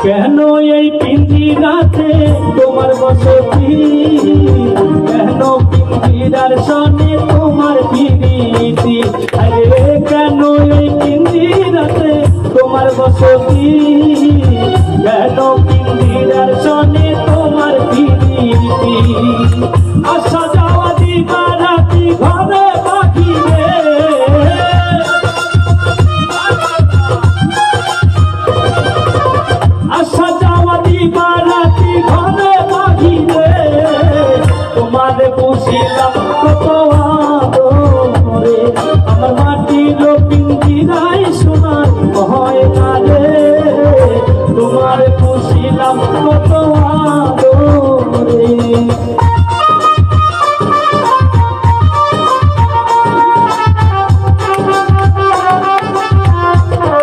কেন এই পিঞ্জিরাতে তোমার বসতি, কেন পিঞ্জিরার সনে তোমার প্রীতি, আরে কেন এই পিঞ্জিরাতে তোমার বসতি, কেন পিঞ্জিরার সনে তোমার প্রীতি। আশা